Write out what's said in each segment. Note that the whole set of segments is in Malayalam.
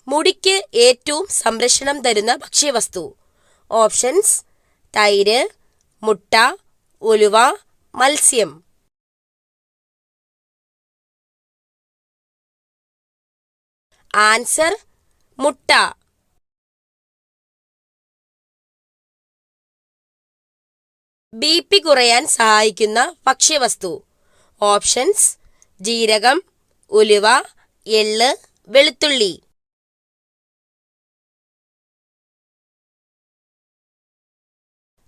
മുടിക്ക് ഏറ്റവും സംരക്ഷണം തരുന്ന ഭക്ഷ്യവസ്തു. ഓപ്ഷൻസ്: തൈര്, മുട്ട, ഉലുവ, മത്സ്യം. ആൻസർ: മുട്ട. ബി.പി കുറയാൻ സഹായിക്കുന്ന ഭക്ഷ്യവസ്തു. ഓപ്ഷൻസ്: ജീരകം, ഉലുവ, എള്ള്, വെളുത്തുള്ളി.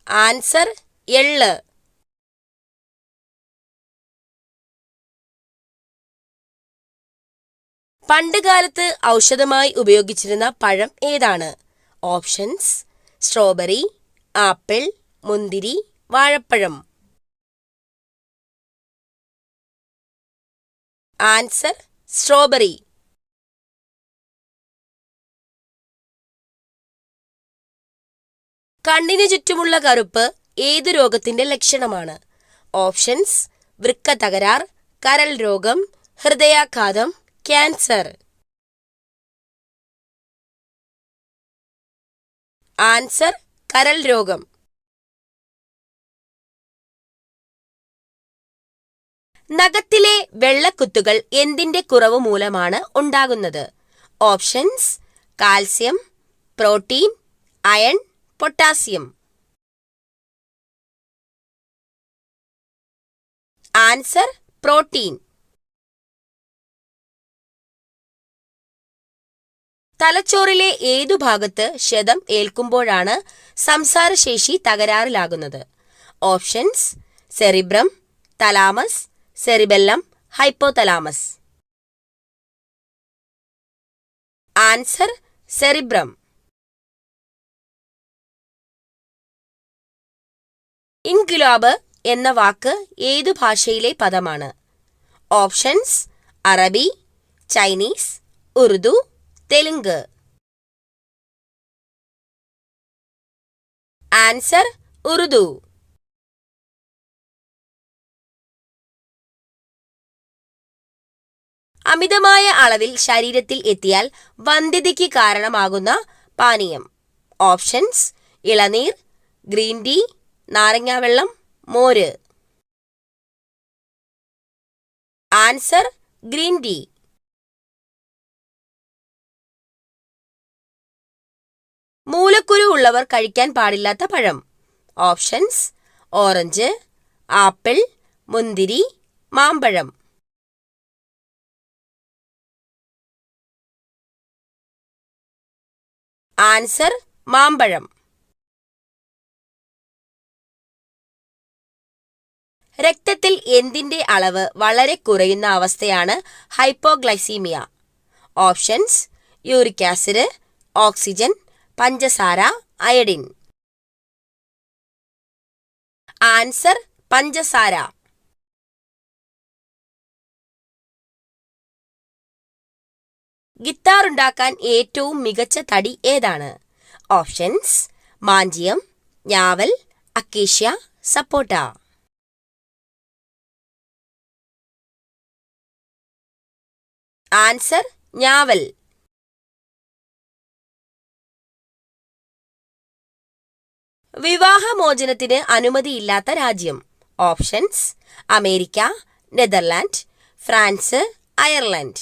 ആൻസർ: എള്ള്. പണ്ടുകാലത്ത് ഔഷധമായി ഉപയോഗിച്ചിരുന്ന പഴം ഏതാണ്? ഓപ്ഷൻസ്: സ്ട്രോബെറി, ആപ്പിൾ, മുന്തിരി, വാഴപ്പഴം. Answer: strawberry. കണ്ണിന് ചുറ്റുമുള്ള കറുപ്പ് ഏതു രോഗത്തിന്റെ ലക്ഷണമാണ്? ഓപ്ഷൻസ്: വൃക്ക തകരാർ, കരൾ രോഗം, ഹൃദയാഘാതം, ക്യാൻസർ. ആൻസർ: കരൾ രോഗം. നഖത്തിലെ വെള്ളക്കുത്തുകൾ എന്തിന്റെ കുറവ് മൂലമാണ് ഉണ്ടാകുന്നത്? Options: calcium, protein, iron, potassium. Answer: protein. തലച്ചോറിലെ ഏതു ഭാഗത്ത് ക്ഷതം ഏൽക്കുമ്പോഴാണ് സംസാരശേഷി തകരാറിലാകുന്നത്? Options: cerebrum, thalamus, cerebellum, hypothalamus. Answer: cerebrum. ഇൻക്വിലാബ് എന്ന വാക്ക് ഏതു ഭാഷയിലെ പദമാണ്? ഓപ്ഷൻസ്: അറബി, ചൈനീസ്, ഉറുദു, തെലുങ്ക്. ആൻസർ: ഉറുദു. അമിതമായ അളവിൽ ശരീരത്തിൽ എത്തിയാൽ വന്ധ്യതയ്ക്ക് കാരണമാകുന്ന പാനീയം. ഓപ്ഷൻസ്: ഇളനീർ, ഗ്രീൻ ടീ, നാരങ്ങാവെള്ളം, മോര്. Answer: green tea. മൂലക്കുരു ഉള്ളവർ കഴിക്കാൻ പാടില്ലാത്ത പഴം. ഓപ്ഷൻസ്: ഓറഞ്ച്, ആപ്പിൾ, മുന്തിരി, മാമ്പഴം. ആൻസർ: മാമ്പഴം. രക്തത്തിൽ എന്തിന്റെ അളവ് വളരെ കുറയുന്ന അവസ്ഥയാണ് hypoglycaemia? Options: uric acid, oxygen, പഞ്ചസാര, അയഡിൻ. ആൻസർ: പഞ്ചസാര. ഗിത്താർ ഉണ്ടാക്കാൻ ഏറ്റവും മികച്ച തടി ഏതാണ്? ഓപ്ഷൻസ്: മാഞ്ചിയം, ഞാവൽ, അക്കേഷ്യ, സപ്പോട്ട. ആൻസർ: ഞാവൽ. വിവാഹമോചനത്തിന് അനുമതിയില്ലാത്ത രാജ്യം. Options: America, Netherland, France, Ireland.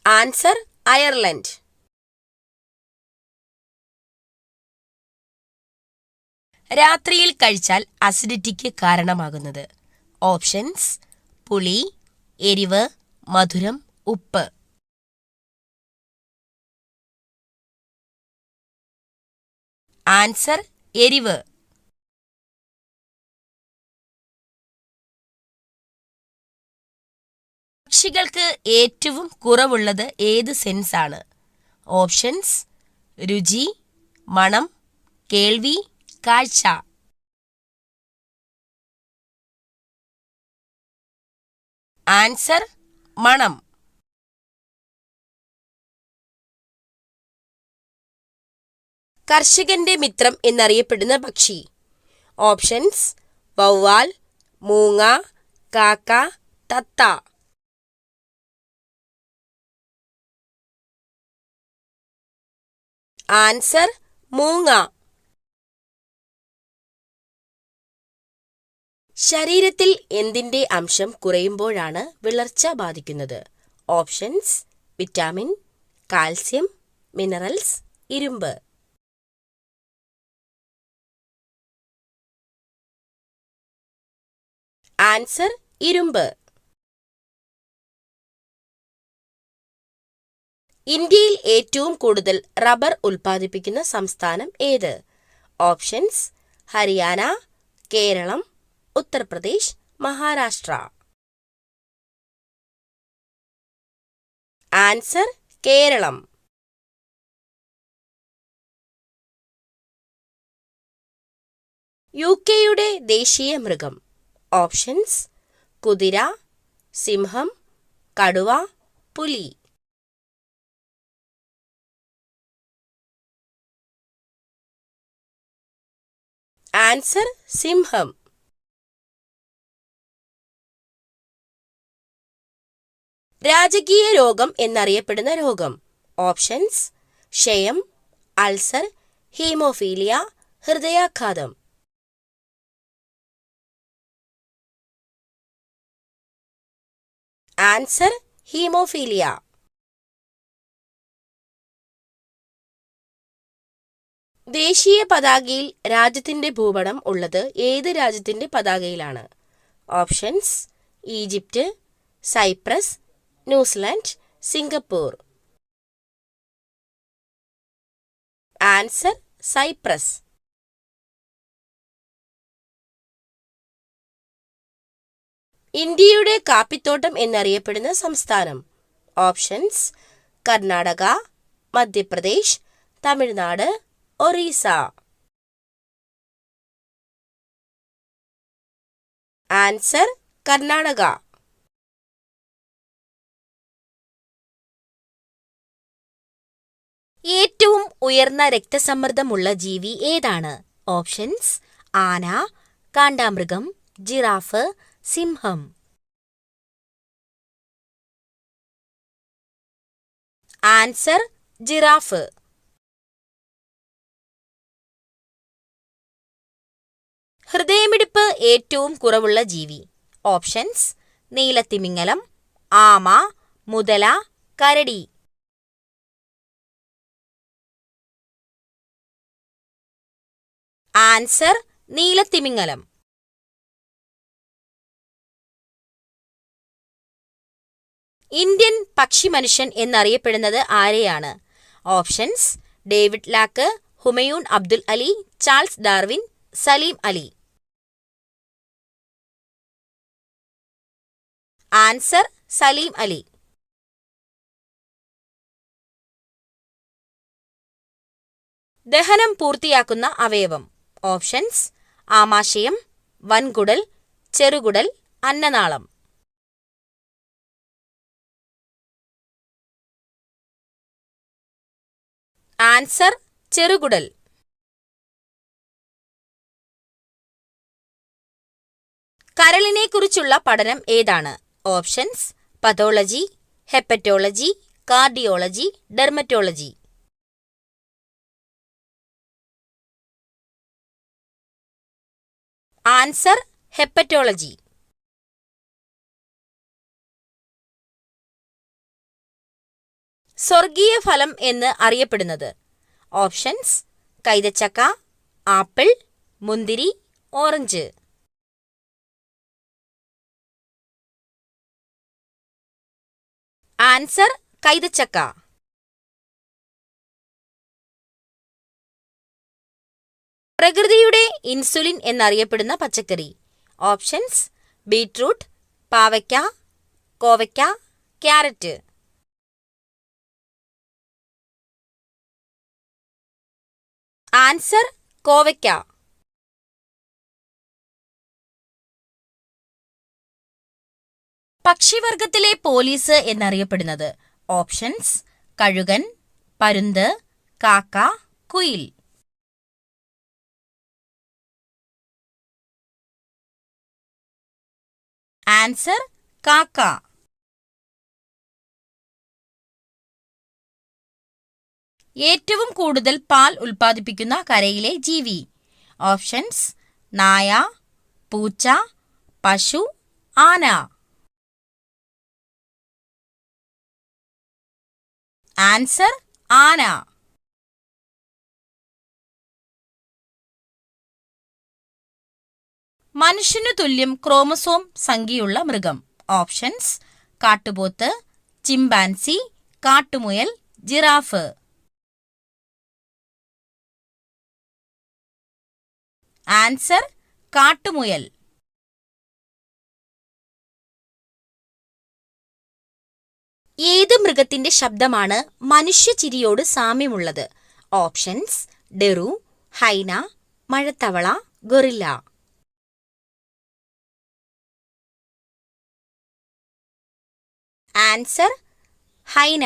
Answer: Ireland. രാത്രിയിൽ കഴിച്ചാൽ അസിഡിറ്റിക്ക് കാരണമാകുന്നത്? ഓപ്ഷൻസ്: പുളി, എരിവ്, മധുരം, ഉപ്പ്. ആൻസർ: എരിവ്. പക്ഷികൾക്ക് ഏറ്റവും കുറവുള്ളത് ഏത് സെൻസ് ആണ്? ഓപ്ഷൻസ്: രുചി, മണം, കേൾവി, കാഴ്ച. ആൻസർ: മണം. കർഷകന്റെ മിത്രം എന്നറിയപ്പെടുന്ന പക്ഷി. ഓപ്ഷൻസ്: വവ്വാൽ, മൂങ്ങ, കാക്ക, തത്ത. ആൻസർ മൂങ്ങ. ശരീരത്തിൽ എന്തിന്റെ അംശം കുറയുമ്പോഴാണ് വിളർച്ച ബാധിക്കുന്നത്? ഓപ്ഷൻസ്: വിറ്റാമിൻ, കാൽസ്യം, മിനറൽസ്, ഇരുമ്പ്. ആൻസർ ഇരുമ്പ്. ഇന്ത്യയിൽ ഏറ്റവും കൂടുതൽ റബ്ബർ ഉൽപ്പാദിപ്പിക്കുന്ന സംസ്ഥാനം ഏത്? ഓപ്ഷൻസ്: ഹരിയാന, കേരളം, ഉത്തർപ്രദേശ്, മഹാരാഷ്ട്ര. ആൻസർ കേരളം. യുകെയുടെ ദേശീയ മൃഗം? ഓപ്ഷൻസ്: കുതിര, സിംഹം, കടുവ, പുലി. ആൻസർ സിംഹം. രാജകീയ രോഗം എന്നറിയപ്പെടുന്ന രോഗം? ഓപ്ഷൻസ്: ക്ഷയം, അൾസർ, ഹീമോഫീലിയ, ഹൃദയാഘാതം. Answer haemophilia. ദേശീയ പതാകയിൽ രാജ്യത്തിന്റെ ഭൂപടം ഉള്ളത് ഏത് രാജ്യത്തിന്റെ പതാകയിലാണ്? Options: Egypt, Cyprus, New Zealand, Singapore. Answer Cyprus. ഇന്ത്യയുടെ കാപ്പിത്തോട്ടം എന്നറിയപ്പെടുന്ന സംസ്ഥാനം? ഓപ്ഷൻസ്: കർണാടക, മധ്യപ്രദേശ്, തമിഴ്നാട്, ഒറീസ. ആൻസർ കർണാടക. ഏറ്റവും ഉയർന്ന രക്തസമ്മർദ്ദമുള്ള ജീവി ഏതാണ്? ഓപ്ഷൻസ്: ആന, കാണ്ടാമൃഗം, ജിറാഫ്, സിംഹം. Answer giraffe. ഹൃദയമിടിപ്പ് ഏറ്റവും കുറവുള്ള ജീവി? ഓപ്ഷൻസ്: നീലത്തിമിംഗലം, ആമ, മുതല, കരടി. ആൻസർ നീലത്തിമിംഗലം. ഇന്ത്യൻ പക്ഷിമനുഷ്യൻ എന്നറിയപ്പെടുന്നത് ആരെയാണ്? Options: David Lack, Humayun Abdul Ali, Charles Darwin, Salim Ali. Answer Salim Ali. ദഹനം പൂർത്തിയാക്കുന്ന അവയവം? ഓപ്ഷൻസ്: ആമാശയം, വൻകുടൽ, ചെറുകുടൽ, അന്നനാളം. ആൻസർ ചെറുകുടൽ. കരളിനെ കുറിച്ചുള്ള പഠനം ഏതാണ്? Options: pathology, hepatology, cardiology, dermatology. Answer hepatology. സ്വർഗീയ ഫലം എന്ന് അറിയപ്പെടുന്നത്? ഓപ്ഷൻസ്: കൈതച്ചക്ക, ആപ്പിൾ, മുന്തിരി, ഓറഞ്ച്. ആൻസർ കൈതച്ചക്ക. പ്രകൃതിയുടെ ഇൻസുലിൻ എന്നറിയപ്പെടുന്ന പച്ചക്കറി? ഓപ്ഷൻസ്: ബീറ്റ്റൂട്ട്, പാവയ്ക്ക, കോവയ്ക്ക, ക്യാരറ്റ്. ആൻസർ കോവയ്ക്ക. പക്ഷിവർഗത്തിലെ പോലീസ് എന്നറിയപ്പെടുന്നത്? ഓപ്ഷൻസ്: കഴുകൻ, പരുന്ത്, കാക്ക, കുയിൽ. ആൻസർ കാക്ക. ഏറ്റവും കൂടുതൽ പാൽ ഉൽപ്പാദിപ്പിക്കുന്ന കരയിലെ ജീവി. ഓപ്ഷൻസ്: നായ, പൂച്ച, പശു, ആന. ആൻസർ: ആന. മനുഷ്യനു തുല്യം ക്രോമസോം സംഖ്യയുള്ള മൃഗം. ഓപ്ഷൻസ്: കാട്ടുപോത്ത്, ചിമ്പാൻസി, കാട്ടുമുയൽ, ജിറാഫ്. ആൻസർ: കാട്ടുമുയൽ. ഏത് മൃഗത്തിന്റെ ശബ്ദമാണ് മനുഷ്യചിരിയോട് സാമ്യമുള്ളത്? ഓപ്ഷൻസ്: ഡെറു, ഹൈന, മഴത്തവള, ഗൊറില്ല. Answer: hyena.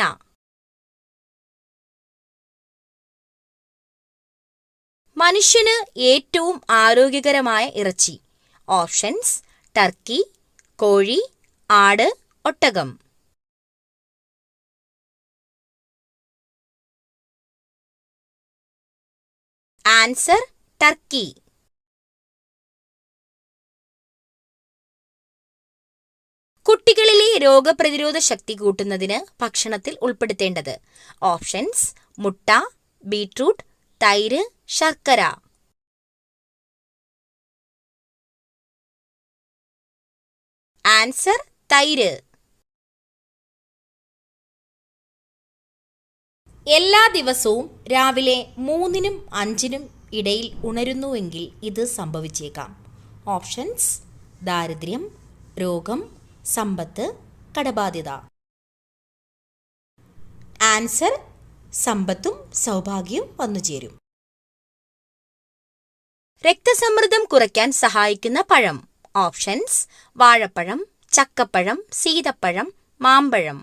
മനുഷ്യന് ഏറ്റവും ആരോഗ്യകരമായ ഇറച്ചി. ഓപ്ഷൻസ്: ടർക്കി, കോഴി, ആട്, ഒട്ടകം. Answer: turkey. കുട്ടികളിലെ രോഗപ്രതിരോധ ശക്തി കൂട്ടുന്നതിന് ഭക്ഷണത്തിൽ ഉൾപ്പെടുത്തേണ്ടത്. ഓപ്ഷൻസ്: മുട്ട, ബീട്രൂട്ട്, തൈര്, ശർക്കര. ആൻസർ: തൈര്. എല്ലാ ദിവസവും രാവിലെ 3-നും 5-നും ഇടയിൽ ഉണരുന്നുവെങ്കിൽ ഇത് സംഭവിച്ചേക്കാം. ഓപ്ഷൻസ്: ദാരിദ്ര്യം, രോഗം, സമ്പത്ത്, കടബാധ്യത. ആൻസർ: സമ്പത്തും സൗഭാഗ്യവും വന്നുചേരും. രക്തസമ്മർദ്ദം കുറയ്ക്കാൻ സഹായിക്കുന്ന പഴം. ഓപ്ഷൻസ്: വാഴപ്പഴം, ചക്കപ്പഴം, സീതപ്പഴം, മാമ്പഴം.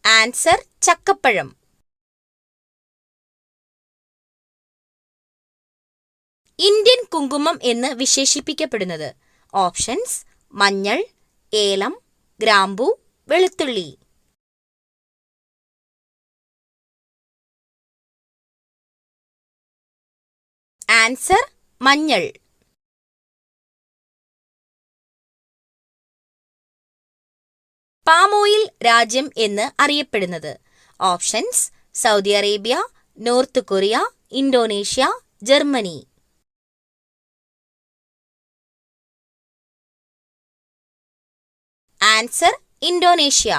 ആൻസർ: ചക്കപ്പഴം. ഇന്ത്യൻ കുങ്കുമം എന്ന് വിശേഷിപ്പിക്കപ്പെടുന്നത്. ഓപ്ഷൻസ്: മഞ്ഞൾ, ഏലം, ഗ്രാമ്പൂ, വെളുത്തുള്ളി. ആൻസർ: മഞ്ഞൾ. പാം ഓയിൽ രാജ്യം എന്ന് അറിയപ്പെടുന്നത്. Options: Saudi Arabia, north Korea, Indonesia, Germany. Answer: Indonesia.